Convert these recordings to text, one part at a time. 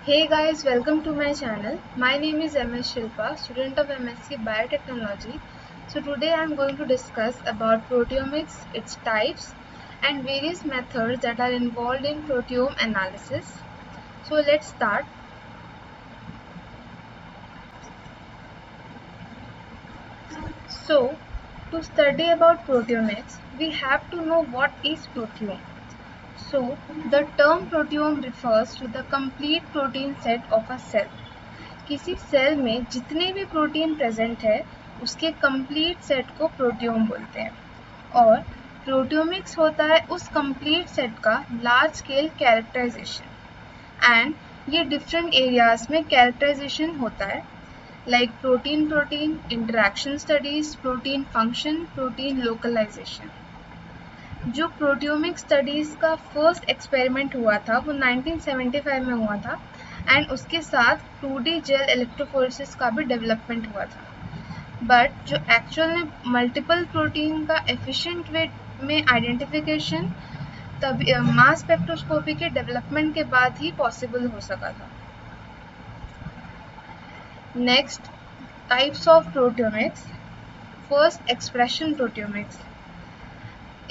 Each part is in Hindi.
Hey guys, welcome to my channel. My name is MS Shilpa, student of MSc Biotechnology. So today I am going to discuss about proteomics, its types, and various methods that are involved in proteome analysis. So let's start. So to study about proteomics, we have to know what is proteome. So the term proteome refers to the complete protein set of a cell. किसी सेल में जितने भी प्रोटीन प्रेजेंट है उसके कंप्लीट सेट को प्रोटियोम बोलते हैं और प्रोटियोमिक्स होता है उस कंप्लीट सेट का लार्ज स्केल कैरेक्टराइजेशन एंड ये डिफरेंट एरियाज में कैरेक्टराइजेशन होता है like protein protein interaction studies protein function protein localization. जो प्रोटियोमिक स्टडीज़ का फर्स्ट एक्सपेरिमेंट हुआ था वो 1975 में हुआ था एंड उसके साथ 2D जेल इलेक्ट्रोफोरेसिस का भी डेवलपमेंट हुआ था। बट जो एक्चुअल में मल्टीपल प्रोटीन का एफिशिएंट वे में आइडेंटिफिकेशन तब मास स्पेक्ट्रोस्कोपी के डेवलपमेंट के बाद ही पॉसिबल हो सका था। Next, types of proteomics. First, expression proteomics.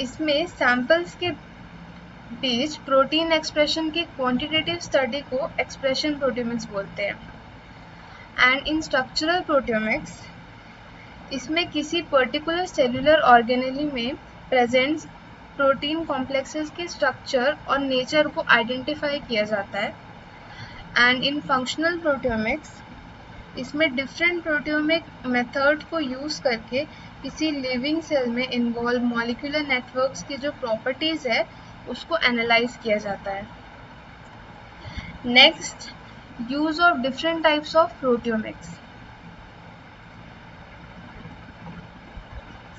इसमें सैंपल्स के बीच प्रोटीन एक्सप्रेशन की क्वांटिटेटिव स्टडी को एक्सप्रेशन प्रोटियोमिक्स बोलते हैं। एंड इन स्ट्रक्चरल प्रोटियोमिक्स, इसमें किसी पर्टिकुलर सेलुलर ऑर्गेनेली में प्रेजेंट प्रोटीन कॉम्प्लेक्सेस के स्ट्रक्चर और नेचर को आइडेंटिफाई किया जाता है। एंड इन फंक्शनल प्रोटियोमिक्स, इसमें डिफरेंट प्रोटियोमिक मेथड को यूज़ करके किसी लिविंग सेल में इन्वॉल्व मॉलिक्यूलर नेटवर्क्स की जो प्रॉपर्टीज़ है उसको एनालाइज किया जाता है। Next, use of different types of proteomics.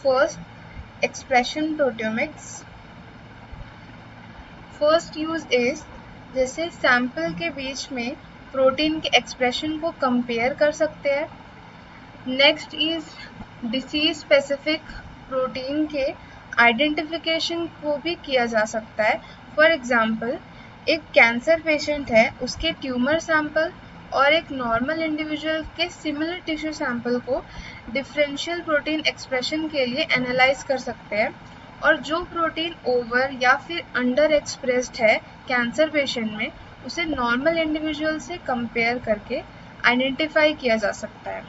First, expression proteomics. First use is जैसे सैंपल के बीच में प्रोटीन के एक्सप्रेशन को कंपेयर कर सकते हैं। Next is disease specific protein के आइडेंटिफिकेशन को भी किया जा सकता है। फॉर एग्जांपल, एक कैंसर पेशेंट है, उसके ट्यूमर सैंपल और एक नॉर्मल इंडिविजुअल के सिमिलर टिश्यू सैंपल को डिफरेंशियल प्रोटीन एक्सप्रेशन के लिए एनालाइज कर सकते हैं और जो प्रोटीन ओवर या फिर अंडर एक्सप्रेस्ड है कैंसर पेशेंट में उसे नॉर्मल इंडिविजुअल से कंपेयर करके आइडेंटिफाई किया जा सकता है।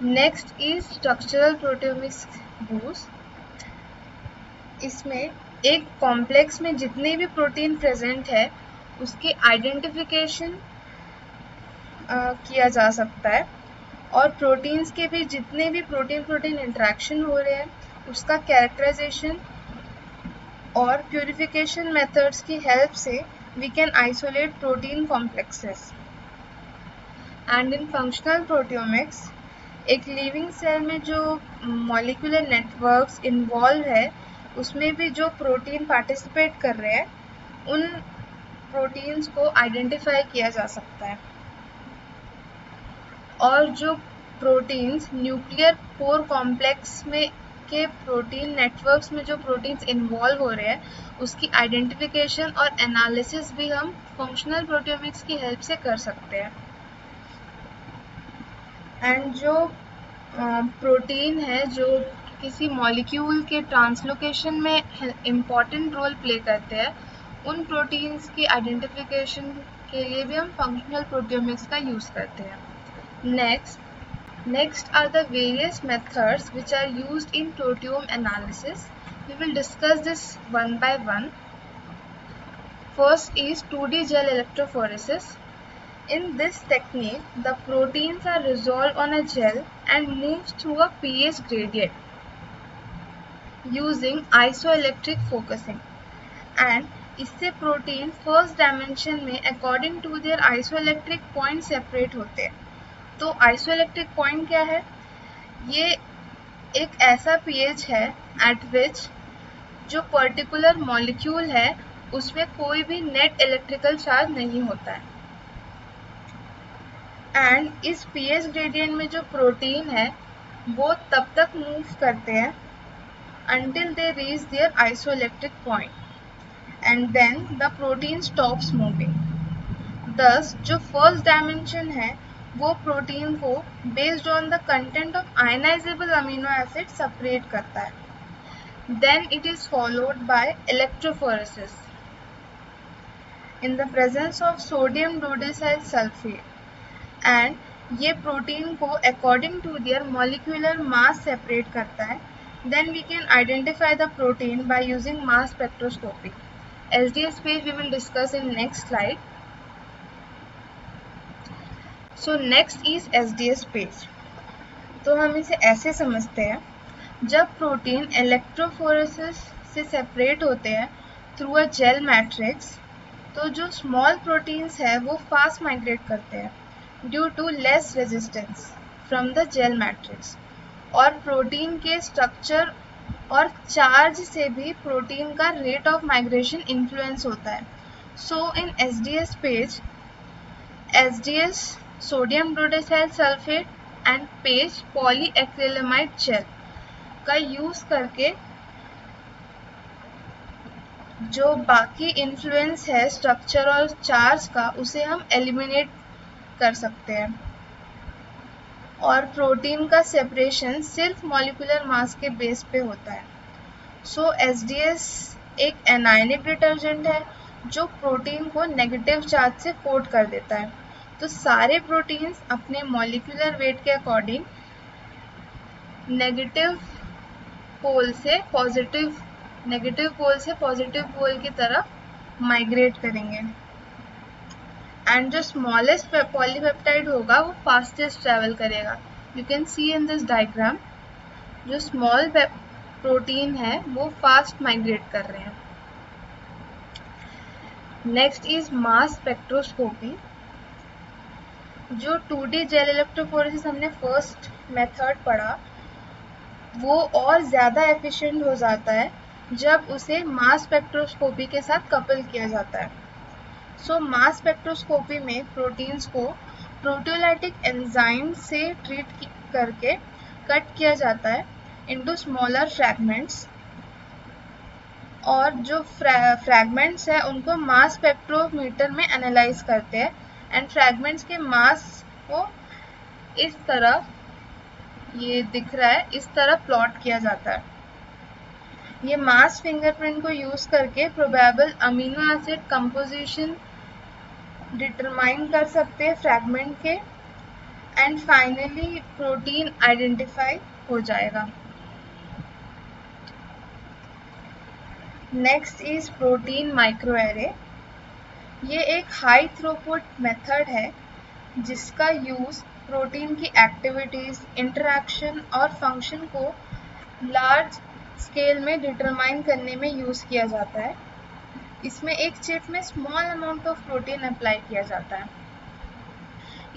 Next is structural proteomics boost. इसमें एक कॉम्प्लेक्स में जितने भी प्रोटीन प्रेजेंट है उसके आइडेंटिफिकेशन किया जा सकता है और प्रोटीन्स के भी जितने भी प्रोटीन प्रोटीन इंटरेक्शन हो रहे हैं उसका कैरेक्टराइजेशन और प्यूरिफिकेशन मेथड्स की हेल्प से we can isolate protein complexes. And in functional proteomics, एक लिविंग सेल में जो मॉलिक्यूलर नेटवर्क्स इन्वॉल्व है उसमें भी जो प्रोटीन पार्टिसिपेट कर रहे हैं उन प्रोटीन्स को आइडेंटिफाई किया जा सकता है और जो प्रोटीन्स न्यूक्लियर पोर कॉम्प्लेक्स में के प्रोटीन नेटवर्क्स में जो प्रोटीन्स इन्वॉल्व हो रहे हैं उसकी आइडेंटिफिकेशन और एनालिसिस भी हम फंक्शनल प्रोटियोमिक्स की हेल्प से कर सकते हैं। एंड जो प्रोटीन है जो किसी मॉलिक्यूल के ट्रांसलोकेशन में इम्पॉर्टेंट रोल प्ले करते हैं उन प्रोटीन्स की आइडेंटिफिकेशन के लिए भी हम फंक्शनल प्रोटियोमिक्स का यूज़ करते हैं। Next are the various methods which are used in proteome analysis. We will discuss this one by one. First is 2D gel electrophoresis. In this technique, the proteins are resolved on a gel and moves through a pH gradient using isoelectric focusing. And इससे प्रोटीन फर्स्ट डायमेंशन में according to their isoelectric point separate होते हैं। तो आइसोइलेक्ट्रिक पॉइंट क्या है? ये एक ऐसा पीएच है एट विच जो पर्टिकुलर मॉलिक्यूल है उसमें कोई भी नेट इलेक्ट्रिकल चार्ज नहीं होता है एंड इस पीएच ग्रेडियंट में जो प्रोटीन है वो तब तक मूव करते हैं until they reach their isoelectric point and then the protein stops moving. thus जो फर्स्ट डायमेंशन है वो प्रोटीन को based on the content of ionizable amino acid separate करता है. Then it is followed by electrophoresis in the presence of sodium dodecyl sulfate and ये प्रोटीन को according to their molecular mass separate करता है. Then we can identify the protein by using mass spectroscopy. SDS page we will discuss in next slide. So next is SDS page. तो हम इसे ऐसे समझते हैं, जब प्रोटीन इलेक्ट्रोफोरेसिस से सेपरेट होते हैं थ्रू अ जेल मैट्रिक्स, तो जो स्मॉल प्रोटीन्स है वो फास्ट माइग्रेट करते हैं due to less resistance from the gel matrix, और प्रोटीन के स्ट्रक्चर और चार्ज से भी प्रोटीन का रेट ऑफ माइग्रेशन इन्फ्लुएंस होता है. So in SDS PAGE, SDS sodium dodecyl sulphate and PAGE polyacrylamide gel का यूज करके जो बाकी इन्फ्लुएंस है स्ट्रक्चर और चार्ज का, उसे हम एलिमिनेट कर सकते हैं, और प्रोटीन का सेपरेशन सिर्फ मॉलिक्यूलर मास के बेस पे होता है. सो एसडीएस एक एनायनिक डिटर्जेंट है जो प्रोटीन को नेगेटिव चार्ज से कोट कर देता है. तो सारे प्रोटीन्स अपने मॉलिक्यूलर वेट के अकॉर्डिंग नेगेटिव पोल से पॉजिटिव पोल की तरफ माइग्रेट करेंगे, एंड जो स्मॉलेस्ट पॉलीपेप्टाइड होगा वो फास्टेस्ट ट्रेवल करेगा. You can see in this diagram, जो स्मॉल प्रोटीन है वो फास्ट माइग्रेट कर रहे हैं. Next is mass spectroscopy. जो 2D जेल इलेक्ट्रोफोरेसिस हमने फर्स्ट मेथड पढ़ा, वो और ज़्यादा एफिशिएंट हो जाता है जब उसे मास स्पेक्ट्रोस्कोपी के साथ कपल किया जाता है. सो मास स्पेक्ट्रोस्कोपी में प्रोटीन्स को प्रोटियोलाइटिक एंजाइम से ट्रीट करके कट किया जाता है इनटू स्मॉलर फ्रैगमेंट्स, और जो फ्रैगमेंट्स है उनको मास स्पेक्ट्रोमीटर में एनालाइज करते हैं, एंड फ्रैगमेंट्स के मास को इस तरह, ये दिख रहा है, इस तरह प्लॉट किया जाता है. ये मास फिंगरप्रिंट को यूज करके probable amino acid composition determine कर सकते हैं फ्रैगमेंट के, एंड फाइनली प्रोटीन आइडेंटिफाई हो जाएगा. Next is protein microarray. ये एक हाई थ्रूपुट मेथड है जिसका यूज प्रोटीन की एक्टिविटीज, इंटरैक्शन और फंक्शन को लार्ज स्केल में डिटरमाइन करने में यूज किया जाता है. इसमें एक चिप में small amount of protein apply किया जाता है.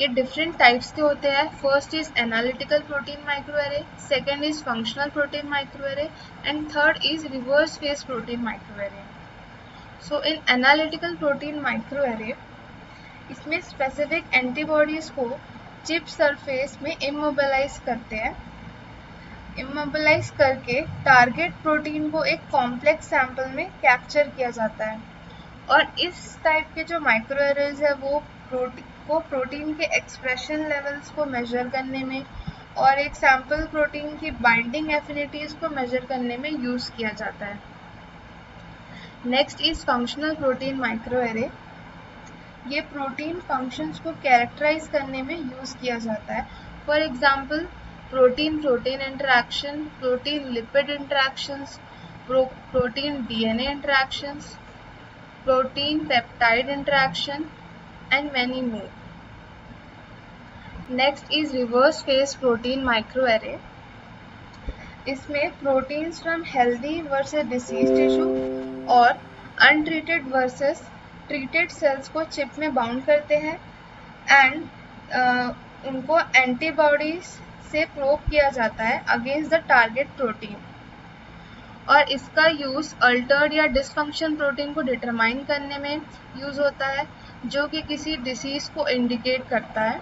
ये डिफरेंट टाइप्स के होते हैं. First is analytical protein microarray, second is functional protein microarray, and third is reverse phase protein microarray. So in analytical protein microarray, इसमें स्पेसिफिक एंटीबॉडीज को चिप सरफेस में इमोबिलाइज करते हैं. इमोबिलाइज करके टारगेट प्रोटीन को एक कॉम्प्लेक्स सैंपल में कैप्चर किया जाता है, और इस टाइप के जो माइक्रोएरेज है वो प्रोटीन के एक्सप्रेशन लेवल्स को मेजर करने में और एक सैंपल प्रोटीन की बाइंडिंग एफिनिटीज को मेजर करने में यूज किया जाता है. Next is functional protein microarray. ये प्रोटीन फंक्शंस को कैरेक्टराइज करने में यूज किया जाता है. For example protein protein interaction, protein lipid interactions, protein DNA interactions, protein peptide interaction, and many more. Next is reverse phase protein microarray. इसमें proteins from healthy versus disease tissue और अनट्रीटेड वर्सेस ट्रीटेड सेल्स को चिप में बाउंड करते हैं, एंड उनको एंटीबॉडीज से प्रोब किया जाता है अगेंस्ट द टारगेट प्रोटीन, और इसका यूज अल्टर्ड या डिसफंक्शन प्रोटीन को डिटरमाइन करने में यूज होता है जो कि किसी डिसीज को इंडिकेट करता है,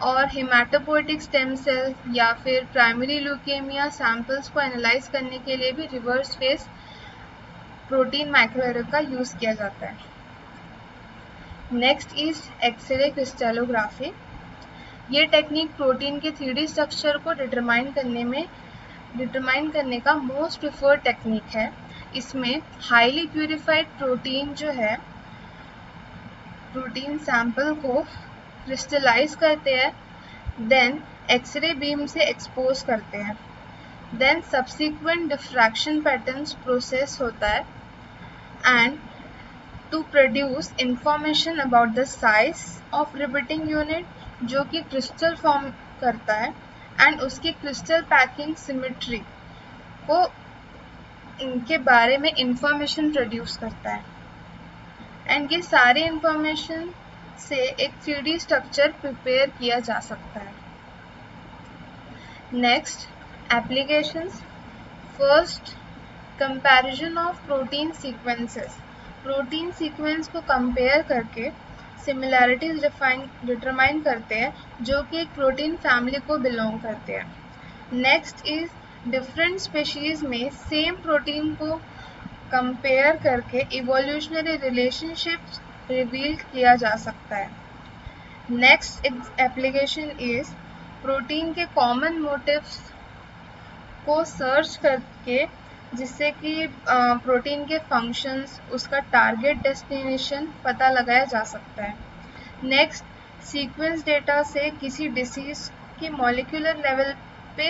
और हेमाटोपोइटिक स्टेम सेल या फिर प्राइमरी ल्यूकेमिया सैंपल्स को एनालाइज करने के लिए भी रिवर्स फेस प्रोटीन माइक्रोएरे का यूज किया जाता है. Next is x ray crystallography. ये टेक्निक प्रोटीन के 3D स्ट्रक्चर को डिटरमाइन करने का मोस्ट प्रिफर्ड टेक्निक है। इसमें हाईली प्यूरिफाइड प्रोटीन जो है प्रोटीन सैंपल को क्रिस्टलाइज करते हैं, देन एक्सरे बीम से एक्सपोज करते हैं, then subsequent diffraction patterns process होता है and to produce information about the size of repeating unit जो कि क्रिस्टल फॉर्म करता है एंड उसकी क्रिस्टल पैकिंग सिमेट्री को इनके बारे में इंफॉर्मेशन प्रोड्यूस करता है एंड ये सारे इंफॉर्मेशन से एक 3D स्ट्रक्चर प्रिपेयर किया जा सकता है। Next, applications. First, comparison of protein sequences. Protein sequence को कंपेयर करके सिमिलैरिटीज डिटरमाइन करते हैं जो कि एक प्रोटीन फैमिली को बिलोंग करते हैं। नेक्स्ट इज डिफरेंट स्पीशीज में सेम प्रोटीन को कंपेयर करके इवोल्यूशनरी रिलेशनशिप्स रिवील किया जा सकता है। नेक्स्ट एप्लीकेशन इज प्रोटीन के कॉमन मोटिव्स को सर्च करके जिससे कि प्रोटीन के फंक्शंस, उसका टारगेट डेस्टिनेशन पता लगाया जा सकता है। नेक्स्ट, सीक्वेंस डेटा से किसी डिसीज की मॉलिक्यूलर लेवल पे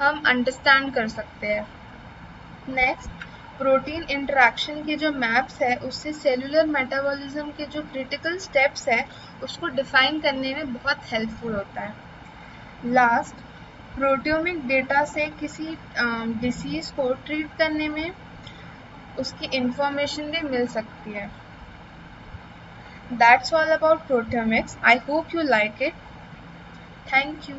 हम अंडरस्टैंड कर सकते हैं। नेक्स्ट, प्रोटीन इंटरेक्शन के जो मैप्स है उससे सेलुलर मेटाबॉलिज्म के जो क्रिटिकल स्टेप्स है उसको डिफाइन करने में बहुत हेल्पफुल होता है। लास्ट, प्रोटियोमिक डेटा से किसी डिसीज को ट्रीट करने में उसकी इंफॉर्मेशन भी मिल सकती है। That's all about proteomics. I hope you like it. Thank you.